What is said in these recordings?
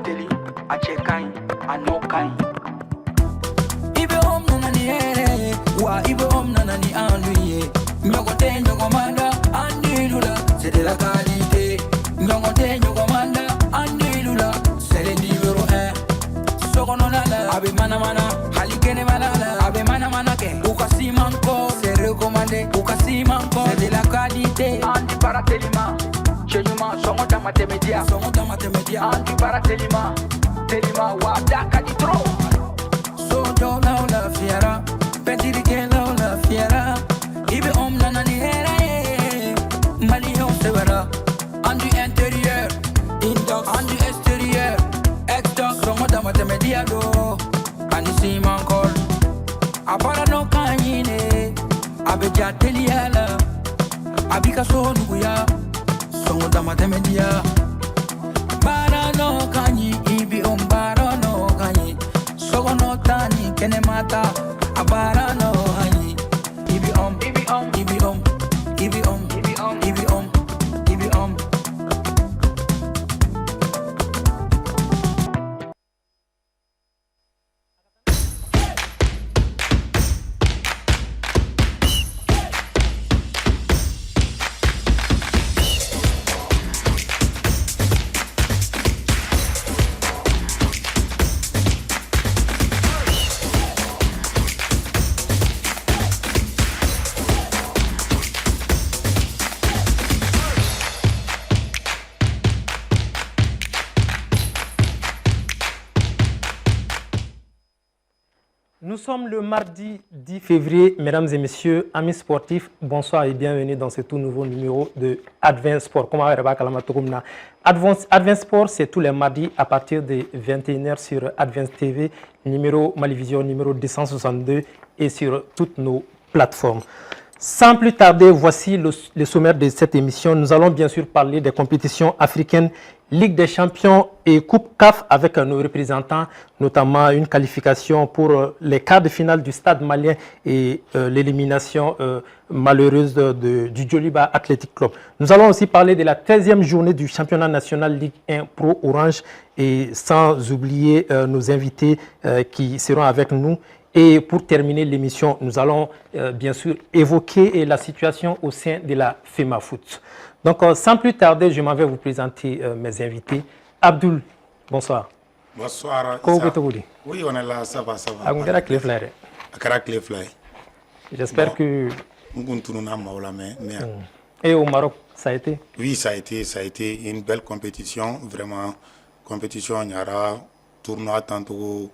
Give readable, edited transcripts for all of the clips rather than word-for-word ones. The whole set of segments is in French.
teli, a chekai, a no kai. Ibe om nanani wa ibe om nanani anduye. Nyogote nyogomanda andilula, c'est de la qualité. Nyogote nyogomanda andilula, c'est le numéro 1. Sokononala, abe mana mana, halikene malala, abe mana mana ke. Ukasi manko, c'est recommandé. Ukasi manko, c'est de la qualité. Andi paratelima, chenyuma, songo tamate media. Songo tamate media. Andi paratelima, telima wadaka di tro. Sojo la la fiera, petiri ke la fiera. Ibe om nanani Mali on severa. Andu intérieur, indox, andu extérieur, exdox, songo tamate media do. Ani si mankol, apara no kanyine, abeja teliala, abika so nuguya, songo tamate media. Bara no kanyi, ibi om bara no kanyi, sogo no tani kene mata, abara no kanyi, ibi om, ibi om, ibi om, ibi om, ibi om, ibi om, ibi om. Nous sommes le mardi 10 février, mesdames et messieurs, amis sportifs, bonsoir et bienvenue dans ce tout nouveau numéro de Advance Sport. Advance Sport, c'est tous les mardis à partir de 21h sur Advance TV, numéro Malivision, numéro 262 et sur toutes nos plateformes. Sans plus tarder, voici le sommaire de cette émission. Nous allons bien sûr parler des compétitions africaines, Ligue des champions et Coupe CAF avec nos représentants, notamment une qualification pour les quarts de finale du Stade malien et l'élimination malheureuse du Djoliba Athletic Club. Nous allons aussi parler de la 13e journée du championnat national Ligue 1 Pro Orange et sans oublier nos invités qui seront avec nous. Et pour terminer l'émission, nous allons bien sûr évoquer la situation au sein de la FEMA Foot. Donc, sans plus tarder, je m'en vais vous présenter mes invités. Abdul, bonsoir. Bonsoir. Oui, on est là, ça va, ça va. J'espère que... Et au Maroc, ça a été? Oui, ça a été une belle compétition, vraiment. Compétition, il y aura tournoi tantôt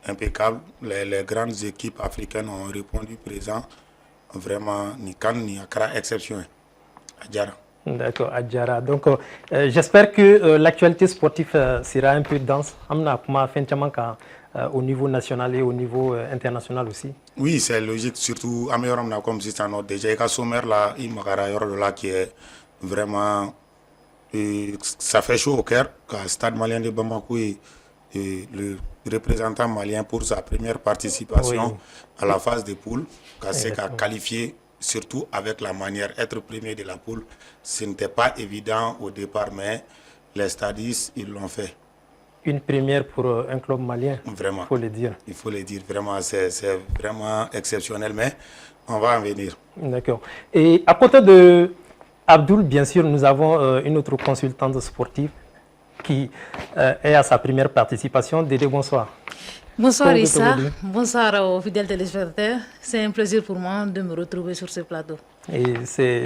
impeccable. Les grandes équipes africaines ont répondu présent. Vraiment, ni Cannes, ni Accra, exception. Adjara. D'accord, Adjara. Donc, j'espère que l'actualité sportive sera un peu dense. Au niveau national et au niveau international aussi. Oui, c'est logique, surtout à comme si ça déjà il y a sommaire là, il là qui est vraiment ça fait chaud au cœur. Le Stade malien de Bamako est le représentant malien pour sa première participation à la phase de poule, c'est qu'à qualifier. Surtout avec la manière être premier de la poule, ce n'était pas évident au départ, mais les stadistes, ils l'ont fait. Une première pour un club malien, vraiment, il faut le dire. Vraiment, c'est vraiment exceptionnel, mais on va en venir. D'accord. Et à côté de Abdul, bien sûr, nous avons une autre consultante sportive qui est à sa première participation. Dédé, bonsoir. Bonsoir Issa, bonsoir aux fidèles téléspectateurs. C'est un plaisir pour moi de me retrouver sur ce plateau. Et c'est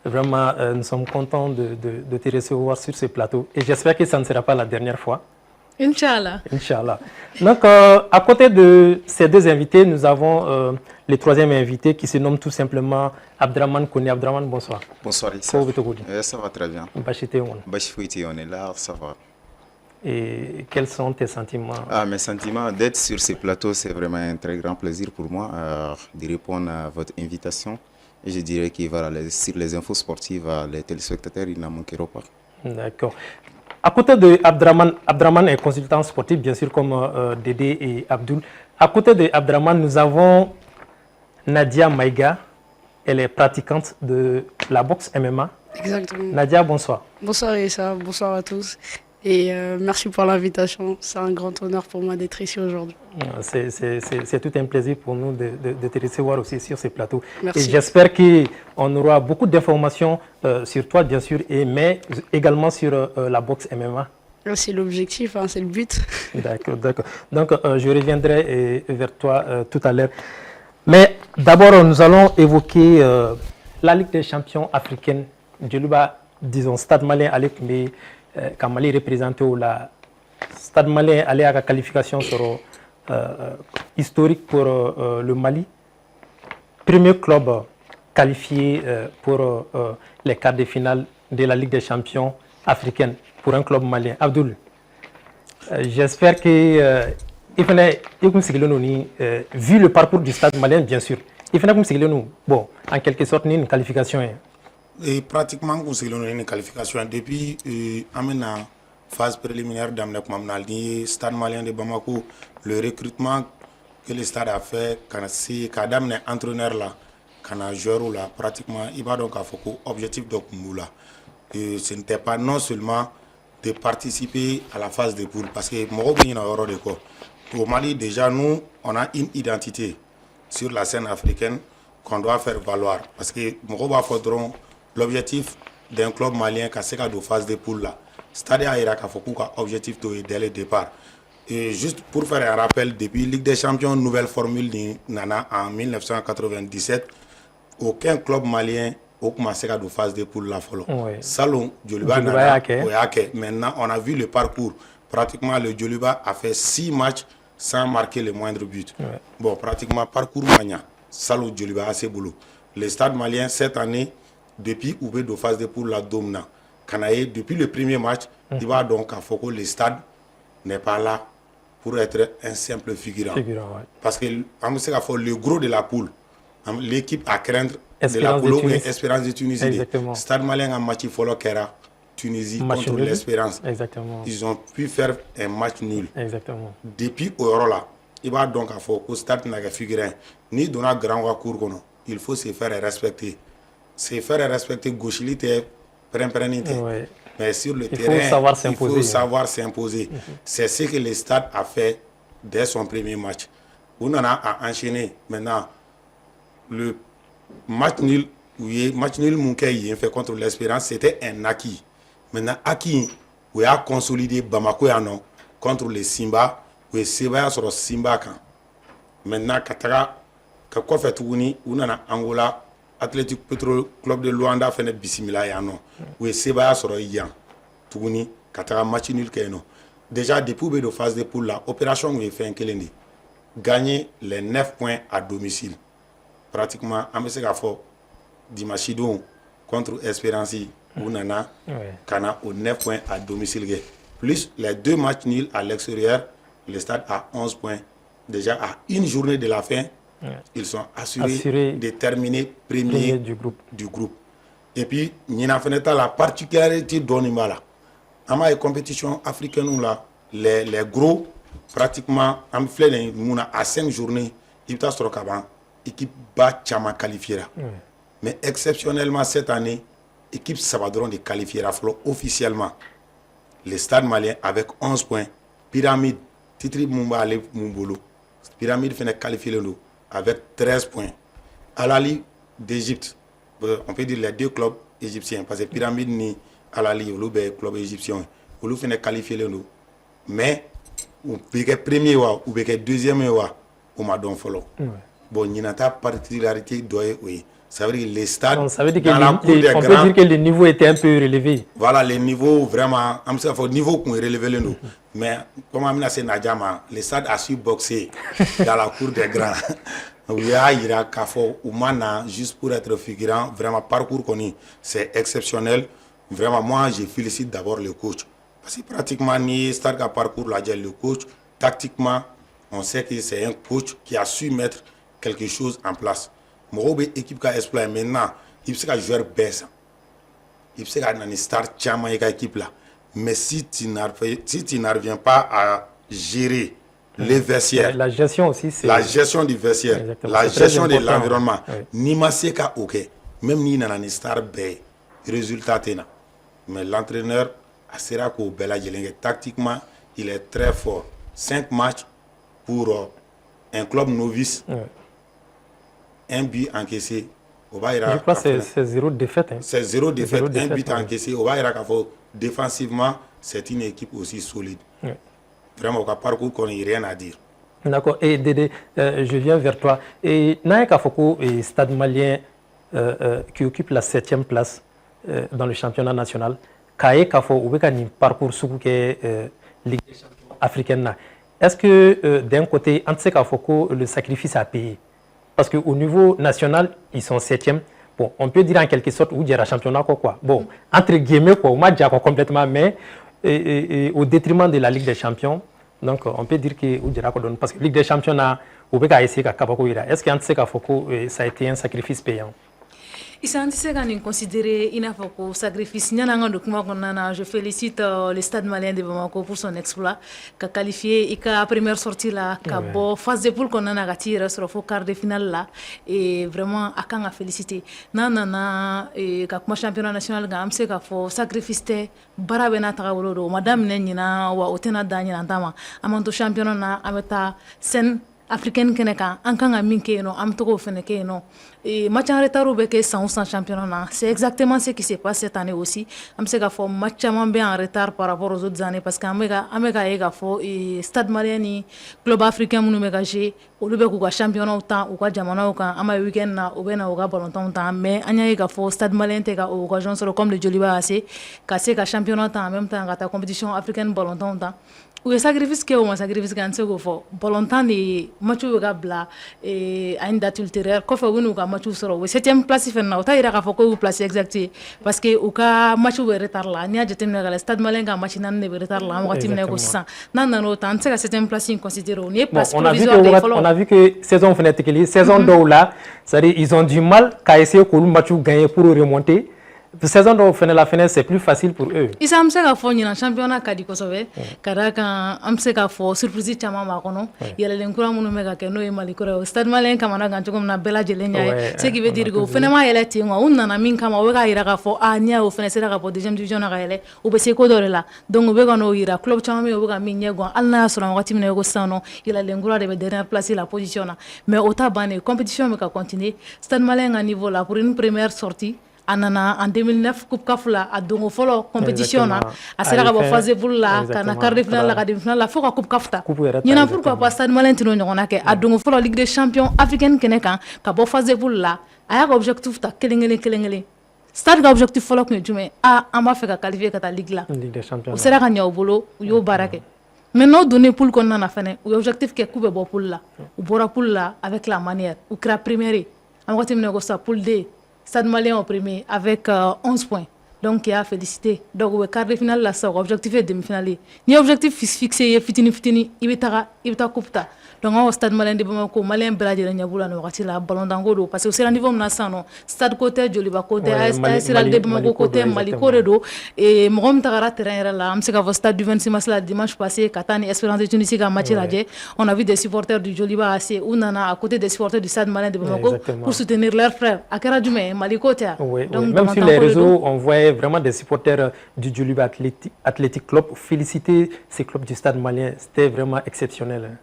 vraiment, nous sommes contents de te recevoir sur ce plateau. Et j'espère que ça ne sera pas la dernière fois. Inch'Allah. Inch'Allah. Donc, à côté de ces deux invités, nous avons le troisième invité qui se nomme tout simplement Abdraman Kone. Abdraman, bonsoir. Bonsoir Issa. Ça va très bien. Bachifouiti, on est là, ça va. Et quels sont tes sentiments? Mes sentiments d'être sur ce plateau, c'est vraiment un très grand plaisir pour moi de répondre à votre invitation. Et je dirais que voilà, sur les infos sportives, les téléspectateurs, ils n'en manqueront pas. D'accord. À côté de Abdraman est consultant sportif, bien sûr, comme Dédé et Abdul. À côté de Abdraman, nous avons Nadia Maïga. Elle est pratiquante de la boxe MMA. Exactement. Nadia, bonsoir. Bonsoir Issa, bonsoir à tous. Et merci pour l'invitation. C'est un grand honneur pour moi d'être ici aujourd'hui. C'est tout un plaisir pour nous de te recevoir aussi sur ces plateaux. Merci. Et j'espère qu'on aura beaucoup d'informations sur toi, bien sûr, mais également sur la boxe MMA. C'est l'objectif, hein, c'est le but. D'accord, d'accord. Donc, je reviendrai vers toi tout à l'heure. Mais d'abord, nous allons évoquer la Ligue des champions africaine. Djoluba, disons, Stade Malien Alek, mais quand Mali représenté au la Stade Malien allait à la qualification sur, historique pour le Mali. Premier club qualifié pour les quarts de finale de la Ligue des champions africaine pour un club malien. Abdoul, j'espère que vu le parcours du Stade malien, bien sûr, bon, en quelque sorte, une qualification. Et pratiquement, une qualification. Depuis la phase préliminaire d'Amnek Stade malien de Bamako, le recrutement que le stade a fait, quand c'est entraîneur là, quand joueur là, pratiquement, il va donc avoir objectif de Kumula. Ce n'était pas non seulement de participer à la phase de poule, parce que au Mali, déjà, nous, on a une identité sur la scène africaine qu'on doit faire valoir. Parce que Moroba faudront l'objectif d'un club malien qui a de phase de poule là. C'est-à-dire qu'il y a un objectif dès le départ. Et juste pour faire un rappel, depuis Ligue des Champions, nouvelle formule de Nana en 1997, aucun club malien n'a commencé à de phase de poule là. Salon, Djoluba, Nana, maintenant on a vu le parcours. Pratiquement, le Djoluba a fait 6 matchs sans marquer le moindre but. Ouais. Bon, pratiquement, parcours mania. Salou Djoluba, assez boulot. Le stade malien, cette année, depuis Oubé de phase de poule la Domna, depuis le premier match, il va donc à Foko, le stade n'est pas là pour être un simple figurant. Parce que le gros de la poule, l'équipe à craindre de la poule et Espérance de Tunisie. Stade malien a match Folo Kera. Tunisie contre l'Espérance. Ils ont pu faire un match nul. Exactement. Depuis Orola, il va donc à faire au stade n'a figuré ni dans un grand cours, il faut se faire respecter. Se faire respecter gauchilité, mais sur le terrain, il faut savoir s'imposer. C'est ce que le stade a fait dès son premier match. On en a enchaîné maintenant le match nul. Oui, match nul Moukei fait contre l'Espérance, c'était un acquis. Maintenant, Aki, on a consolidé Bamako contre les Simba, on a sur Simba. Maintenant, Katara, quoi fait Touni, on a Angola, Athletic Petrol Club de Luanda, fait Bissimila Yano, on a sur Yan, Touni, Katara, match nul Keno. Déjà, depuis de phase de poule, la opération où il fait un Kelendi, gagner les 9 points à domicile. Pratiquement, Amesega Fo, Dimachidou contre Espérance. Ounana, Kana aux 9 points à domicile. Plus les 2 matchs nuls à l'extérieur, le stade a 11 points. Déjà à une journée de la fin, ils sont assurés de terminer premier du groupe. Et puis, Nina Feneta, la particularité d'Onimala. Dans les compétitions africaines, les gros, pratiquement, à 5 journées, ils sont sur le caban, équipe bat Chama qualifiera. Mais exceptionnellement cette année, l'équipe Sabadron de qualifier officiellement le stade malien avec 11 points. Pyramide, Titri Mumba Ale Mumbolo. Pyramide fait qualifier le avec 13 points. Alali d'Égypte, on peut dire les 2 clubs égyptiens, parce que Pyramide ni Alali, le club égyptien, on fait qualifier le nous. Mais, on peut être premier ou deuxième, on m'a donné follow. Bon, il y a une particularité oui. Ça veut dire que les stades, ça veut dire que on peut dire que le niveau était un peu relevé. Voilà, le niveau vraiment, le niveau qu'on est relevé nous. Mais comme Amina Senadjama, les stades a su boxer dans la cour des grands. Il y a Kafo Oumana, juste pour être figurant, vraiment parcours connu, c'est exceptionnel. Vraiment, moi, je félicite d'abord le coach. Parce que pratiquement, ni stade a parcours le coach, tactiquement, on sait que c'est un coach qui a su mettre quelque chose en place. Mon équipe qui a exploité maintenant, il peut jouer baisse. Il peut être star chama équipe là. Mais si tu n'arrives pas à gérer les vestiaires, la gestion aussi, c'est la gestion du vestiaire, la gestion de l'environnement, ni maseka ok, même ni nana star bé, résultat tena. Mais l'entraîneur sera qu'au Belajelenge, tactiquement, il est très fort. 5 matchs pour un club novice, un but encaissé. Je crois que c'est 0 défaite. Hein. C'est 0 défaite, un but encaissé. Au Bayra, défensivement, c'est une équipe aussi solide. Vraiment, au parcours, qu'on n'y a rien à dire. D'accord. Et Dédé, je viens vers toi. Et Naïka Foko et Stade Malien qui occupe la 7e place dans le championnat national, Kaye Kafo, ou un parcours sous Ligue des champions africaine. Est-ce que d'un côté, Antsé Kafoko, le sacrifice a payé? Parce qu'au niveau national, ils sont 7e. Bon, on peut dire en quelque sorte, où il y a un championnat quoi. Bon, entre guillemets, quoi, complètement, mais au détriment de la Ligue des champions. Donc, on peut dire que parce que la Ligue des champions, est-ce que ça a été un sacrifice payant? Sacrifice. Je félicite le Stade Malien de Bamako pour son exploit, qui a qualifié la première sortie là, qui a phase de poule qu'on a tiré sur le quart de finale là, et vraiment à quand à féliciter. Nanana et comme championnat national, gamse ka fo sacrifice te barabena tagawolo madame nenina wa otena danya ndama amanto championnat na ameta sen africaine keneka ankanga minke no am togo feneke no et match en retard be ke 100 championnat, c'est exactement ce qui s'est passé cette année aussi. Am se ka fo match bien en retard par rapport aux autres années parce que amega ega fo et Stade Malien ni club africain munu mega g o be ku ka championnat autant ou ka jamana ou ka ama weekend na o be na o ka ballon temps mais anya ega fo Stade Malien te ka occasion sur comme le Joliba AC ka se ka championnat en même temps ka ta compétition africaine ballon temps ou sacrifice que on sacrifice kan se go fo ballon temps ni match o ga bla et à une date ultérieure ko fa winu ka match soro we 7e place fe na o ta ira ka fo ko place exact parce que o ka match o retard la ni a jetem na le Stade Malien ga match nan ne retard la mo timne ko sa nan nan o tan se ka 7e place in considéré on est place provisoire on a vu que saison fenêtre que saison d'eau là c'est-à-dire ils ont du mal qu'à essayer que le match gagner pour remonter. Saison d'eau la fenêtre c'est plus facile pour eux. Ils am se ka fo ni championnat kadi ko sobe kada kan am se ka fo surprise chama ma kono yele len kura munu mega ke no e mali kura Stade Malien kamana gancho comme na bela jelenya ce qui veut dire que finalement yele ti ngwa unna na min kama we ka ira ka fo anya o fenêtre sera ka po deuxième division na ka yele o be se ko dore la donc be kono ira club chama me o be ka min nyego alna so na ngati mine ko sano yele len kura de be dernière place la position na mais au tabane compétition me ka continuer Stade Malien à niveau là pour une première sortie anana en 2009 coupe kafula a dongo folo compétition na a sera ka phase poule la kana quart de finale la ka demi finale la fo ka coupe kafta nyina pourquoi pas Stade Malien tino nyona ke a dongo folo Ligue des champions africaine keneka ka bo phase poule la aya ka objectif ta kelengele Stade ka objectif folo ko jume a ma fe ka qualifier ka ta Ligue la Ligue des champions o sera ka nyaw bolo yo barake maintenant donner poule qu'on na fene o objectif ke coupe bo poule la ou bora poule la avec la manière ou créer première en côté mine ko sa poule D Stade Malien au premier avec 11 points. Donc, il a félicité. Donc, le quart de finale, là, ça, objectif est demi-finale. Ni objectif fixé, fitini, il est coupe. Donc, au Stade Malien de Bamako, Malien Bradje, il y a un ballon d'angodo. Parce que c'est un niveau menaçant. Stade côté, Joliba côté, ASL de Bamako côté, Mali Corredo. Et Mrom Tagara terrain là, on sait qu'au stade du 26 mars, la dimanche passé, Katani, Espérance de Tunisie, qui a matché là, on a vu des supporters du Joliba AC, ou Nana, à côté des supporters du Stade Malien de Bamako, pour soutenir leurs frères. À Karadjoume, Mali côté. Même sur les réseaux, on voyait vraiment des supporters du Joliba Athletic Club féliciter ces clubs du Stade Malien. C'était vraiment exceptionnel.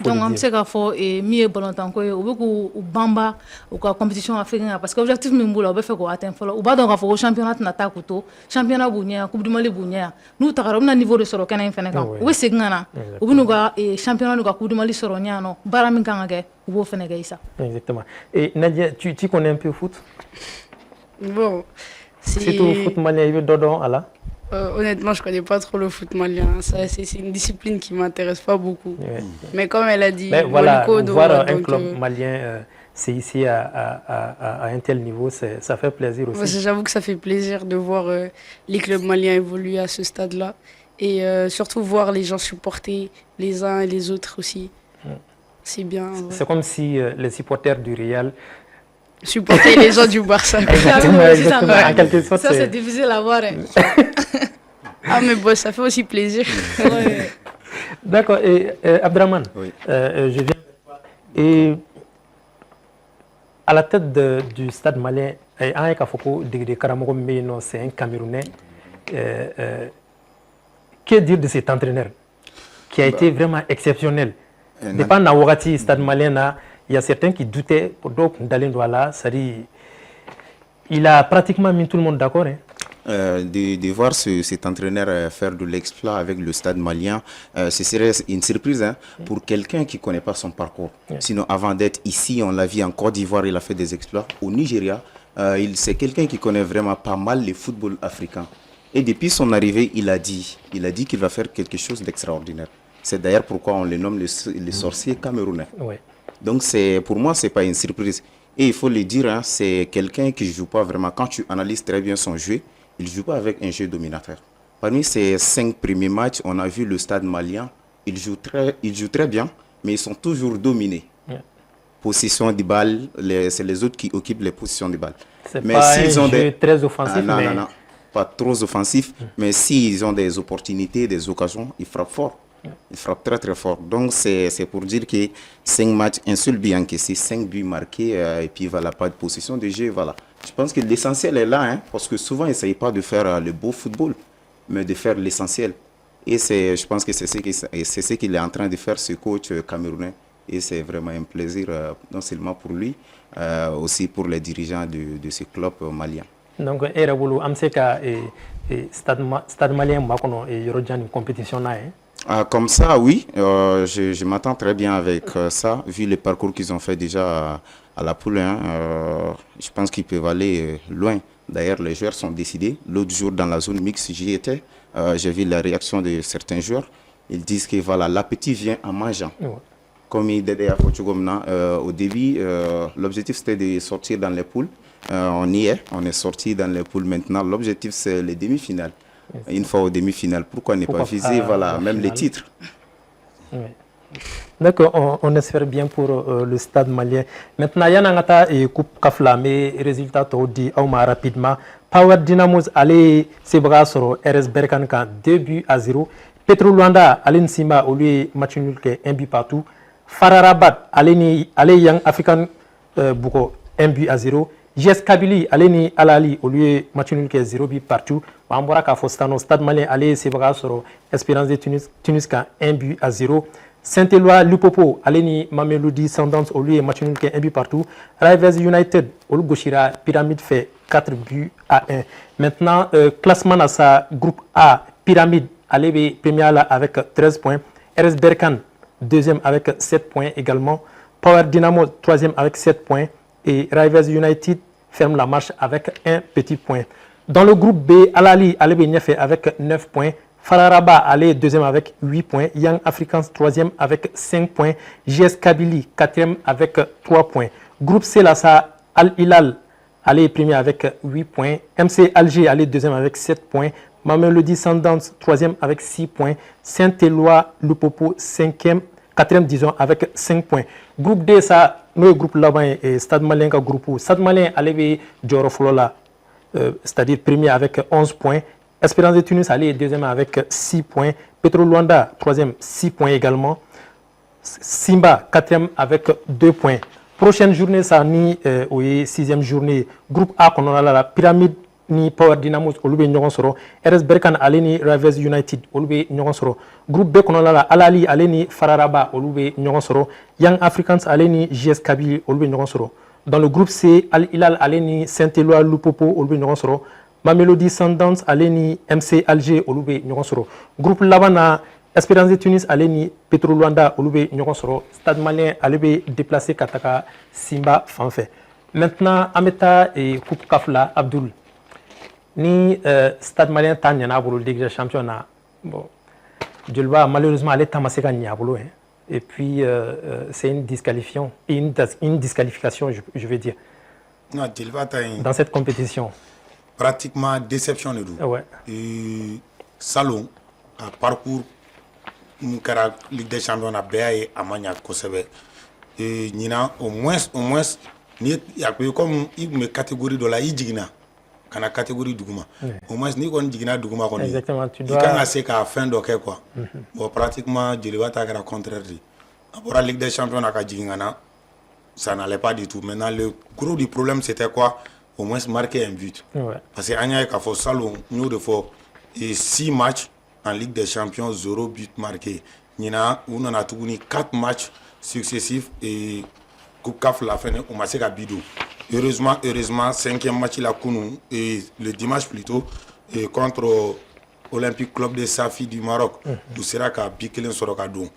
Donc, on sait qu'il faut mieux ballontan ko ou bamba ou la compétition africaine parce que l'objectif mimboula on fait ko atteindre folo ou ba donc faut championnat na ta kuto championnat bunya coupe du Mali bunya nous tagaro na niveau de soro kana fene kan ou c'est ngana ou nous ga championnat nous ga coupe du Mali soro nyano barami kan ga ou fene ga isa. Exactement. Et Nadia, tu connais un peu le foot? Bon, c'est tout le foot malien il dodo ala. Honnêtement, je connais pas trop le foot malien. C'est une discipline qui m'intéresse pas beaucoup. Mais comme elle a dit, voilà, voir un club malien, c'est ici à un tel niveau, ça fait plaisir aussi. J'avoue que ça fait plaisir de voir les clubs maliens évoluer à ce stade-là. Et surtout voir les gens supporter les uns et les autres aussi. C'est bien. C'est comme si les supporters du Real supporter les gens du Barça. Exactement. En quelque sorte, ça c'est difficile à voir. Ah mais bon, ça fait aussi plaisir. D'accord. Et Abdraman, je viens de toi. Et à la tête du Stade Malien, c'est un Camerounais. Que dire de cet entraîneur qui a été vraiment exceptionnel? Dépend de Wagati, Stade Malien, il y a certains qui doutaient pour d'autres d'aller là, il a pratiquement mis tout le monde d'accord. Hein. De voir cet entraîneur faire de l'exploit avec le Stade Malien, ce serait une surprise pour quelqu'un qui ne connaît pas son parcours. Sinon, avant d'être ici, on l'a vu en Côte d'Ivoire, il a fait des exploits. Au Nigeria, c'est quelqu'un qui connaît vraiment pas mal le football africain. Et depuis son arrivée, il a dit qu'il va faire quelque chose d'extraordinaire. C'est d'ailleurs pourquoi on le nomme les sorciers camerounais. Ouais. Donc pour moi, ce n'est pas une surprise. Et il faut le dire, c'est quelqu'un qui ne joue pas vraiment. Quand tu analyses très bien son jeu, il ne joue pas avec un jeu dominateur. Parmi ses 5 premiers matchs, on a vu le Stade Malien. Il joue très bien, mais ils sont toujours dominés. Yeah. Possession de balles, c'est les autres qui occupent les positions de balles. C'est pas un jeu très offensif. Non, pas trop offensif. Mais s'ils ont des opportunités, des occasions, ils frappent fort. Il frappe très très fort. Donc c'est pour dire que 5 matchs, un seul but encaissé, 5 buts marqués, et puis voilà, pas de possession de jeu. Voilà. Je pense que l'essentiel est là, parce que souvent, il ne s'agit pas de faire le beau football, mais de faire l'essentiel. Et je pense que c'est ce qu'il est en train de faire, ce coach camerounais. Et c'est vraiment un plaisir, non seulement pour lui, aussi pour les dirigeants de ce club malien. Donc, Eraboulou, Amseka et Stade Malien, il y aura une compétition là. Comme ça, oui, je m'attends très bien avec ça, vu le parcours qu'ils ont fait déjà à la poule. Je pense qu'ils peuvent aller loin. D'ailleurs, les joueurs sont décidés. L'autre jour, dans la zone mixte, j'y étais. J'ai vu la réaction de certains joueurs. Ils disent que voilà, l'appétit vient en mangeant. Ouais. Comme il disait à Portugal, au début, l'objectif c'était de sortir dans les poules. On y est, on est sorti dans les poules maintenant. L'objectif c'est les demi-finales. Une fois aux demi-finales, pourquoi ne pas viser même les titres? Oui. D'accord, on espère bien pour le Stade malien. Maintenant, il y a une coupe Kafla, mais résultat dit rapidement. Power Dynamos allait se bras sur RS Berkane 2-0. Petro Luanda allait Nsima au lieu match nul 1 but partout. Fararabat allait Young African Bouko 1-0. JS Kabylie allait ni Alali au lieu match nul 0 but partout. Wambora Kafostano Stade malien allait se bras sur Espérance de Tunis 1-0. Saint-Éloi Lupopo allait ni Mamelodi Sundowns au lieu match nul 1 but partout. Rivers United au Goshira Pyramide fait 4-1. Maintenant classement à sa groupe A Pyramide allait premier là avec 13 points. RS Berkane deuxième avec 7 points également. Power Dynamo troisième avec 7 points. Et Rivers United ferme la marche avec un petit point. Dans le groupe B, Alali allait fait avec 9 points. Fararaba allait deuxième avec 8 points. Young Africans troisième avec 5 points. JS Kabylie quatrième avec 3 points. Groupe C, Lassa Al Hilal allait premier avec 8 points. MC Alger allait deuxième avec 7 points. Mamelodi Sundowns troisième avec 6 points. Saint-Éloi Lupopo quatrième disons avec 5 points. Groupe D, ça le groupe là-bas et Stade Malien ka groupe. Stade Malien allait Dioro Flola, c'est-à-dire premier avec 11 points. Espérance de Tunis allait deuxième avec 6 points. Petro Luanda troisième 6 points également. Simba quatrième avec 2 points. Prochaine journée ça ni sixième journée. Groupe A qu'on a la Pyramide ni Power Dynamos olube ñogon soro. RS Berkane allait ni Rivers United olube ñogon soro. Groupe B qu'on a la Alali allait ni Fararaba olube ñogon soro. Young Africans allait ni JS Kabylie olube ñogon soro. Dans le groupe C, Al Hilal allait ni Saint-Éloi Lupopo olube ñogon soro. Mamelodi Sundowns allait ni MC Alger olube ñogon soro. Groupe Labana Espérance de Tunis allait ni Petro Luanda olube ñogon soro. Stade Malien allait déplacer Kataka Simba Fanfé. Maintenant Ameta et Coupe Kafla Abdul. Ni Stade Malien ta ɲana bolo Ligue des Champions na bon Djolba malheureusement elle est tamassé ka ɲa bolo et puis c'est une disqualification je veux dire non Djolba ta dans cette compétition pratiquement déception de tout ouais salon à parcours mun kɛra Ligue des Champions na bɛɛ a ma ɲa kosɛbɛ ɲina au moins ni ya comme i me catégorie dɔ la i jiginna kana catégorie duguma au moins ni kɔni jiginna duguma kɔni exactement tu dois i kan ka se ka fɛn dɔ kɛ quoi bon pratiquement Djeliba ta kɛra contraire de a bɔra Ligue des Champions na ka jigin ka na ça n'allait pas du tout maintenant le gros du problème c'était quoi au moins marquer un but parce que an y'a ye k'a fɔ salon n y'o de fɔ 6 matchs en Ligue des Champions, 0 but marqué. Nina, on a tourné 4 matchs successifs et Coupe CAF la fin au Maseka Bidou. Heureusement, 5e match il a connu et le dimanche plutôt et contre Olympique Club de Safi du Maroc. Où sera qu'à Bikelen Sorokadou.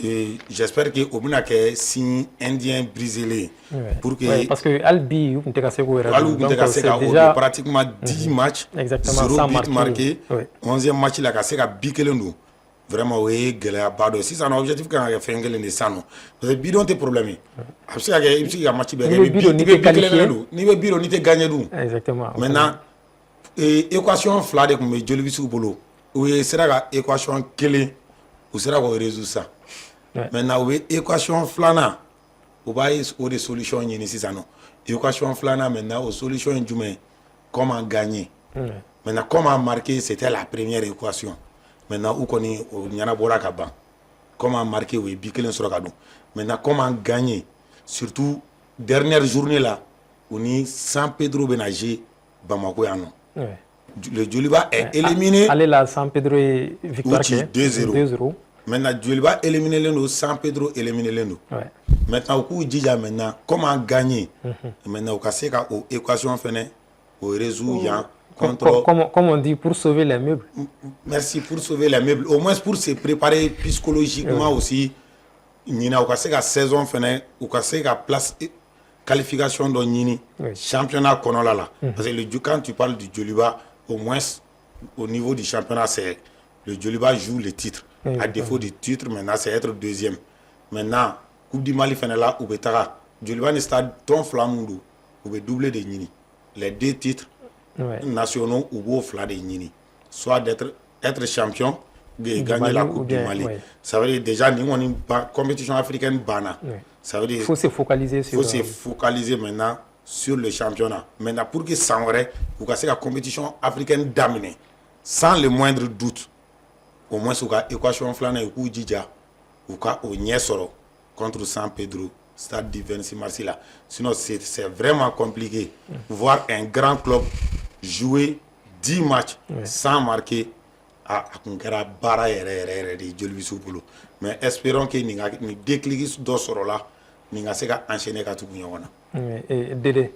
Et j'espère que au moins que signe indien brisé pour que parce que Albi ou c'est déjà pratiquement 10 matchs, 0 but marqué, 11e match il a cassé à Bikelen. Vraiment oui, Galabado. Si c'est un objectif qu'on a fait de ça non. Parce que bidon tes problèmes. Après il y a match ni bidon ni te gagné d'où. Exactement. Maintenant équation flade comme je le vis sur bolo. Oui, c'est la équation clé ou sera qu'on résout ça. Maintenant oui, équation flana. Ou pas des solutions ni si ça non. Équation flana maintenant aux solutions du comment gagner. Maintenant comment marquer, c'était la première équation. Maintenant, où connaît Nyana Bora Kaba. Comment marquer oui, Bikelen Sorokadou. Maintenant, comment gagner. Surtout, dernière journée là, on est San Pedro Benagé, Bamako Yano. Le Djoliba est éliminé. Allez là, San Pedro est victoire 2-0. Maintenant, Djoliba éliminé l'Endo, San Pedro éliminé l'Endo. Maintenant, au coup, Djija maintenant, comment gagner. Maintenant, au cas où équation finée, au réseau, il y a. Comme on dit, pour sauver les meubles. Merci, pour sauver les meubles. Au moins pour se préparer psychologiquement aussi. Nina, au cas la saison finée, au cas la place qualification de Nini, championnat Konola. Parce que quand tu parles du Djoliba, au moins au niveau du championnat, c'est le Djoliba joue le titre. À défaut du titre, maintenant c'est être deuxième. Maintenant, Coupe du Mali finale là, ou Betara, Djoliba n'est pas ton flamandou, ou doubler de Nini. Les 2 titres. Nationaux ou beau fla de Nini, soit être champion de gagner la Coupe du Mali. Ça veut dire déjà nous on une compétition africaine bana. Ça veut dire faut se focaliser maintenant sur le championnat. Maintenant pour que ça aurait pour que la compétition africaine d'amener sans le moindre doute au moins sur la équation flana et coup Djidja ou ka au Niesoro contre San Pedro Stade du 26 mars là. Sinon c'est vraiment compliqué voir un grand club jouer 10 matchs sans marquer à Kunkera Bara de Djolibisu Bolo. Mais espérons que nous décliquons dans ce rôle-là, nous allons enchaîner à tout le monde. Dédé,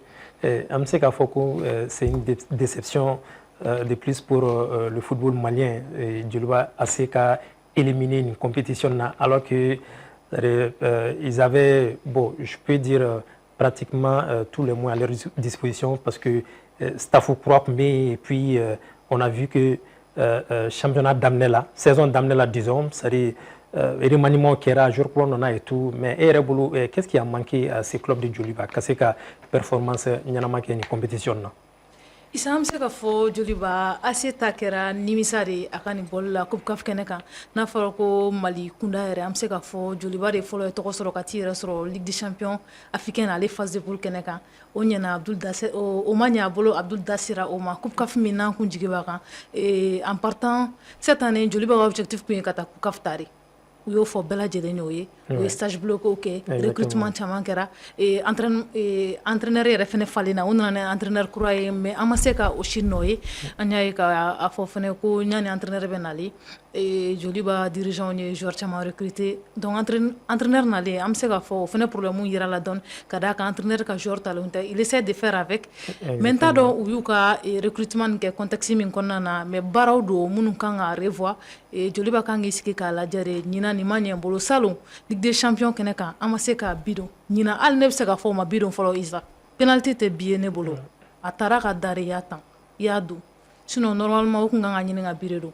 Amseka Foko, c'est une déception de plus pour le football malien. Djoliba Aseka éliminé une compétition alors que ils avaient, bon, je peux dire pratiquement tous les moyens à leur disposition parce que staff propre, mais et puis on a vu que championnat d'Amnela, saison d'Amnela disons, c'est-à-dire remaniement qui era jour pour on a et tout, mais qu'est-ce qui a manqué à ces clubs de Djoliba, qu'est-ce que performance n'y a manqué une compétition là? Isa an bɛ se ka fɔ Djoliba AS ta kɛra nimisa de a ka nin bɔli la Coupe CAF kɛnɛ kan n'a fɔra ko Mali kunda yɛrɛ an bɛ se ka fɔ Djoliba de fɔlɔ ye tɔgɔ sɔrɔ ka t'i yɛrɛ sɔrɔ Ligue des Champions africaine ale phase de poule kɛnɛ kan o ɲɛna o ma ɲɛ a bolo Abdul Dasira o ma Coupe CAF min n'an kun jigi b'a kan en partant cette année Djoliba ka objectif kun ye ka taa Coupe CAF ta de u y'o fɔ bɛɛ lajɛlen y'o ye u ye stage bloqué kɛ recrutement caman kɛra entraîneur yɛrɛ fɛnɛ falen na u nana ni entraîneur kura ye mais an ma se ka o si nɔ ye an y'a ye k'a fɔ fɛnɛ ko ɲani entraîneur bɛ nale Djoliba dirigeant ye joueur caman recruté donc entraîneur nalen an bɛ se k'a fɔ o fɛnɛ problème yira la dɔɔni ka d'a kan entraîneur ka joueur talen tɛ il essaie de faire avec mais n t'a dɔn u y'u ka recrutement nin kɛ contexte min kɔnɔna na mais baaraw don minnu kan ka revoir Djoliba kan k'i sigi k'a lajɛ de ɲina nin ma ɲɛ n bolo salon Ligue des Champions kɛnɛ kan an ma se k'a bidon ɲina hali ne bɛ se k'a fɔ o ma bidon fɔlɔ Isa penalty tɛ bi ye ne bolo a taara ka da de i y'a tan i y'a don sinon normalement o kun kan ka ɲini ka bi de don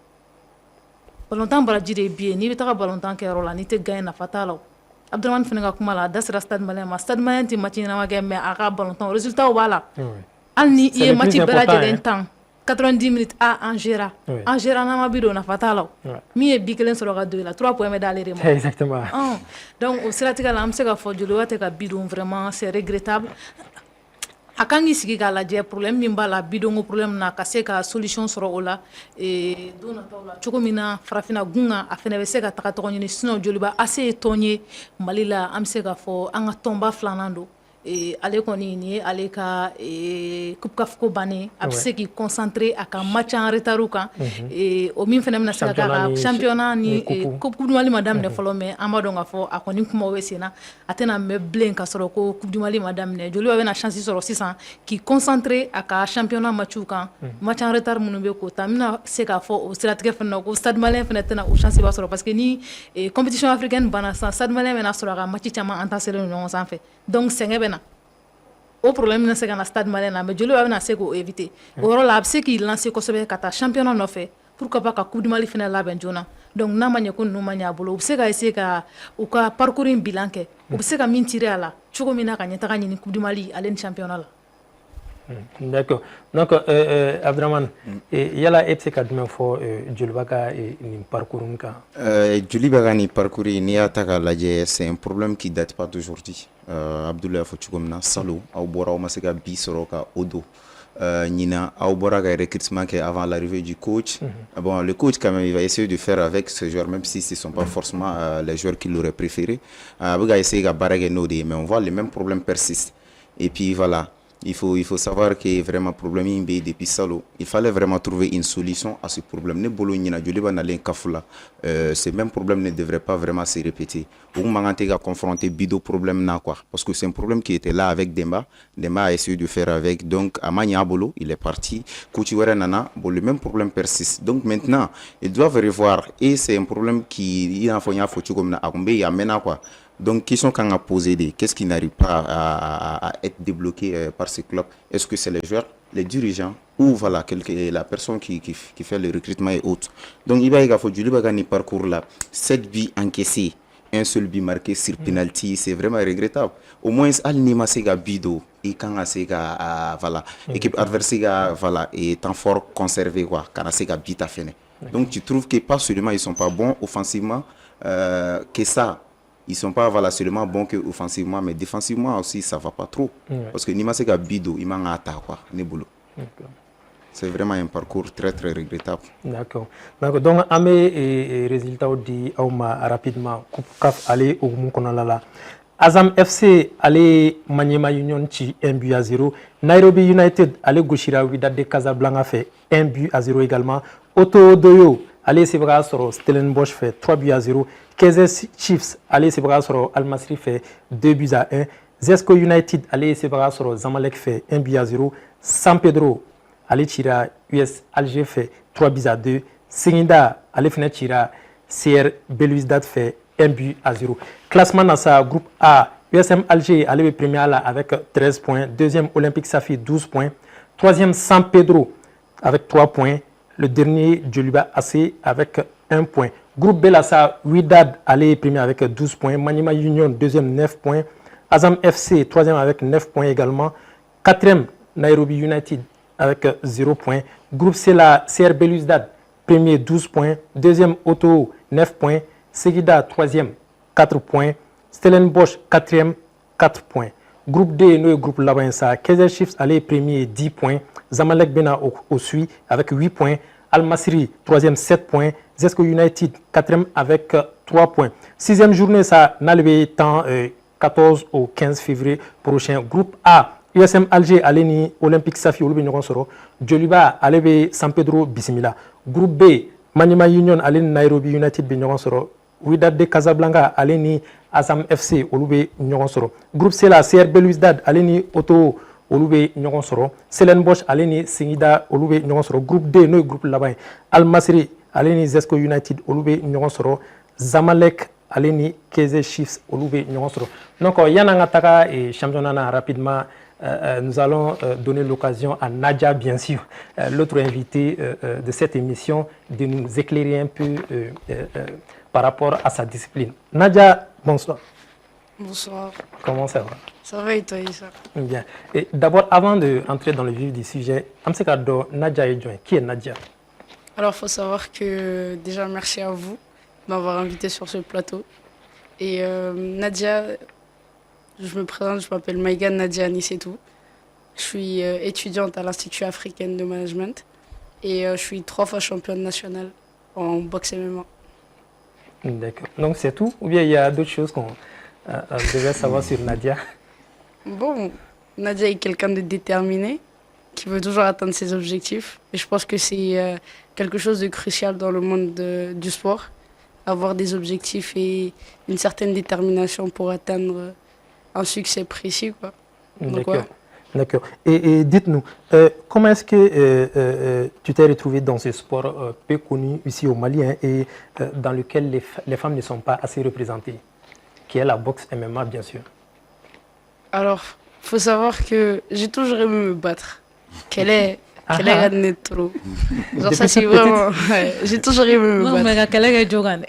ballontan baraji de ye bi ye n'i bɛ taga ballontan kɛyɔrɔ la n'i tɛ gagner nafa t'a la Abdramane fɛnɛ ka kuma la a da sera Stade Malien ma Stade Malien tɛ match ɲɛnama kɛ mais a ka ballontan résultat b'a la hali ni i ye match bɛɛ lajɛlen tan 90 minutes an gera n'an ma bi don nafa t'a la min ye bi kelen sɔrɔ ka don i la 3 points bɛ d'ale de ma exactement donc o siratigɛ la an bɛ se ka fɔ Djoliba tɛ ka bi don vraiment c'est regrettable a kan k'i sigi k'a lajɛ problème min b'a la bidonko problème na ka se ka solution sɔrɔ o la don nataw la cogo min na farafinna gun kan a fɛnɛ bɛ se ka taga tɔgɔ ɲini sinon Djoliba AS ye tɔn ye Mali la an bɛ se ka fɔ an ka tɔnba filanan don ale kɔni nin ye ale ka coupe CAF ko bannen a bɛ se k'i concentrer a ka match en retard kan o min fana bɛna se ka k'a ka championnat ni coupe du Mali ma daminɛ fɔlɔ mais an b'a dɔn k'a fɔ a kɔni kumaw bɛ sen na a tɛna mɛn bilen ka sɔrɔ ko coupe du Mali ma daminɛ Joliba bɛna chance sɔrɔ sisan k'i concentrer a ka championnat matchw kan match en retard minnu bɛ k'o ta n bɛna se k'a fɔ o siratigɛ fana na ko Stade Malien fana tɛna o chance ba sɔrɔ parce que ni compétition africaine banna sisan Stade Malien bɛna sɔrɔ a ka match caman entasselen ɲɔgɔn sanfɛ donc sɛgɛn bɛ na o problème bɛna se ka na Stade Malien na mais Joliba bɛna se k'o éviter o yɔrɔ la a bɛ se k'i lancer kosɛbɛ ka taa championnat nɔfɛ pourquoi pas ka coupe du Mali fana labɛn joona donc n'a ma ɲɛ ko ninnu ma ɲɛ a bolo u bɛ se ka essayer ka u ka parcours in bilan kɛ u bɛ se ka min tirer a la cogo min na ka ɲɛtaga ɲini coupe du Mali ale ni championnat la. D'accord. Donc, Abdraman, yala e bɛ se ka jumɛn fɔ Joliba ka nin parcours in kan? Joliba ka nin parcours n'i y'a ta k'a lajɛ c'est un problème qui date pas d'aujourd'hui. Abdoulaye y'a fɔ cogo min na salon aw bɔra aw ma se ka bi sɔrɔ ka o don. Nina aw bɔra ka recrutement kɛ avant l'arrivée du coach. Bon, le coach quand même il va essayer de faire avec ces joueurs même si ce ne sont pas forcément les joueurs qu'il aurait préféré. A bɛ ka essayer ka baara kɛ n'o de ye mais on voit les mêmes problèmes persistent. Et puis voilà. Il faut savoir que vraiment problème in be depuis salo. Il fallait vraiment trouver une solution à ce problème. Ne bolo nyina Joliba nalen kafula. Ce même problème ne devrait pas vraiment se répéter. Au moment où on a confronté bido problème na quoi parce que c'est un problème qui était là avec Demba. Demba a essayé de faire avec donc Amanya Bolo, il est parti. Kouchiwere Nana, bon le même problème persiste. Donc maintenant, ils doivent revoir et c'est un problème qui il en faut comme na akumbe ya mena quoi. Donc, question qu'on a posé, qu'est-ce qui n'arrive pas à être débloqué par ces clubs? Est-ce que c'est les joueurs, les dirigeants ou voilà, la personne qui fait le recrutement et autres? Donc, il va y avoir du parcours là, 7 buts encaissés, un seul but marqué sur penalty, c'est vraiment regrettable. Au moins, Al-Nima Sega Bido, et quand Sega, voilà, équipe adversaire, voilà, et temps fort conservé, quoi, quand Sega Bita Fene. Donc, tu trouves que pas seulement ils sont pas bons offensivement, que ça. Ils ne sont pas voilà, seulement bons que offensivement, mais défensivement aussi, ça ne va pas trop. Parce que Nima Sega Bido, il m'a un attaque, quoi, Nebolo. C'est vraiment un parcours très, très regrettable. D'accord. Donc, à mes résultats, dit rapidement, Coupe CAF, allez au Moukonalala. Azam FC, allez Maniema Union, 1-0. Nairobi United, allez Gouchira, Wydad de Casablanca, fait 1-0 également. Otto Doyo, allez Sebra sur Stellenbosch, fait 3-0. Kaizer Chiefs, allez Sebra sur Al Masry, fait 2-1. Zesco United, allez Sebra sur Zamalek, fait 1-0. San Pedro, allez Tira US Alger, fait 3-2. Senginda, allez Tira CR Belouizdad, fait 1-0. Classement dans sa groupe A, USM Alger, allez premier avec 13 points. Deuxième, Olympique Safi, 12 points. Troisième, San Pedro, avec 3 points. Le dernier, Djoliba AC, avec 1 point. Groupe B, Wydad, allez premier avec 12 points. Maniema Union, deuxième, 9 points. Azam FC, troisième avec 9 points également. Quatrième, Nairobi United, avec 0 points. Groupe C, la CR Belouizdad, premier, 12 points. Deuxième, Otto, 9 points. Segida, troisième, 4 points. Stellenbosch, quatrième, 4 points. Groupe D, nous, groupe Labansa, Kaizer Chiefs, allez premier, 10 points. Zamalek Bena au suit avec 8 points. Al Masry, troisième, 7 points. Zesco United, quatrième avec 3 points. Sixième journée, ça n'a le temps 14 au 15 février prochain. Groupe A, USM Alger, Aleni, Olympique Safi, Olubi Nyogonsoro. Djoliba, Alebe, San Pedro, Bismillah. Groupe B, Maniema Union, Aleni, Nairobi United, Nyogonsoro. Wydad de Casablanca, Aleni, Azam FC, Olube Nyogonsoro. Groupe C, la CR Belouizdad, Aleni, Otto, Olube Nyogonsoro. Stellenbosch, Aleni, Singida, Olube Nyogonsoro. Groupe D, no groupe là-bas. Al Masry, Aleni, Zesco United, Olube Nyogonsoro. Zamalek, Aleni, Kaizer Chiefs, Olube Nyogonsoro. Donc, Yananga Taka et championnat rapidement. Nous allons donner l'occasion à Nadia, bien sûr, l'autre invité de cette émission, de nous éclairer un peu par rapport à sa discipline. Nadia, bonsoir. Bonsoir. Comment ça va? Ça va et toi, Issa? Bien. Et d'abord, avant d'entrer dans le vif du sujet, Amsekado, Nadia est joint. Qui est Nadia? Alors, il faut savoir que déjà, merci à vous de m'avoir invité sur ce plateau. Et Nadia, je me présente, je m'appelle Maïgan Nadia Anissetou. Je suis étudiante à l'Institut africain de management et je suis 3 fois championne nationale en boxe MMA. D'accord. Donc c'est tout? Ou bien il y a d'autres choses qu'on devait savoir sur Nadia? Bon, Nadia est quelqu'un de déterminé, qui veut toujours atteindre ses objectifs. Et je pense que c'est quelque chose de crucial dans le monde du sport, avoir des objectifs et une certaine détermination pour atteindre un succès précis, quoi. Donc, D'accord. ouais. D'accord. Et dites-nous, comment est-ce que tu t'es retrouvé dans ce sport peu connu ici au Mali hein, et dans lequel les femmes ne sont pas assez représentées, qui est la boxe MMA, bien sûr. Alors, faut savoir que j'ai toujours aimé me battre. Quelle est Radnet trop. Genre ça, c'est vraiment... ouais, j'ai toujours aimé me Non, battre. mais quelle est Jogane?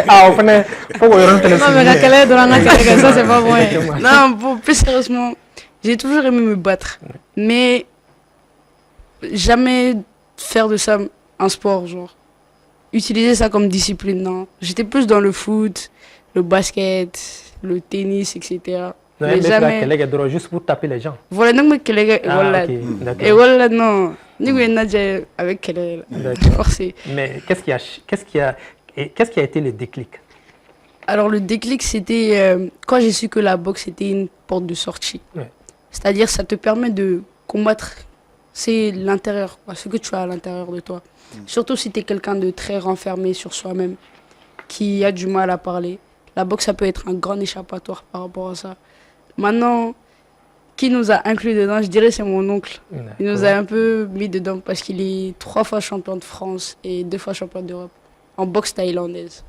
Ah, au final, faut qu'on rentre Non, mais quelle est Doranga, ça, c'est pas bon. Non, bon, plus sérieusement, j'ai toujours aimé me battre. Mais jamais faire de ça un sport, genre. Utiliser ça comme discipline, non. J'étais plus dans le foot, le basket, le tennis, etc. Mais jamais... jamais... juste pour taper les gens. Voilà, donc, mais quelle est... Ah, voilà. ok, d'accord. Et voilà, non. Nous, Nadia, avec quelle est... D'accord. Forcé. Mais qu'est-ce qui a été le déclic? Alors, le déclic, c'était quand j'ai su que la boxe était une porte de sortie. Ouais. C'est-à-dire, ça te permet de combattre, c'est l'intérieur, quoi, ce que tu as à l'intérieur de toi. Surtout si tu es quelqu'un de très renfermé sur soi-même, qui a du mal à parler. La boxe, ça peut être un grand échappatoire par rapport à ça. Maintenant, qui nous a inclus dedans, je dirais c'est mon oncle. Il nous a un peu mis dedans parce qu'il est 3 fois champion de France et 2 fois champion d'Europe en boxe thaïlandaise.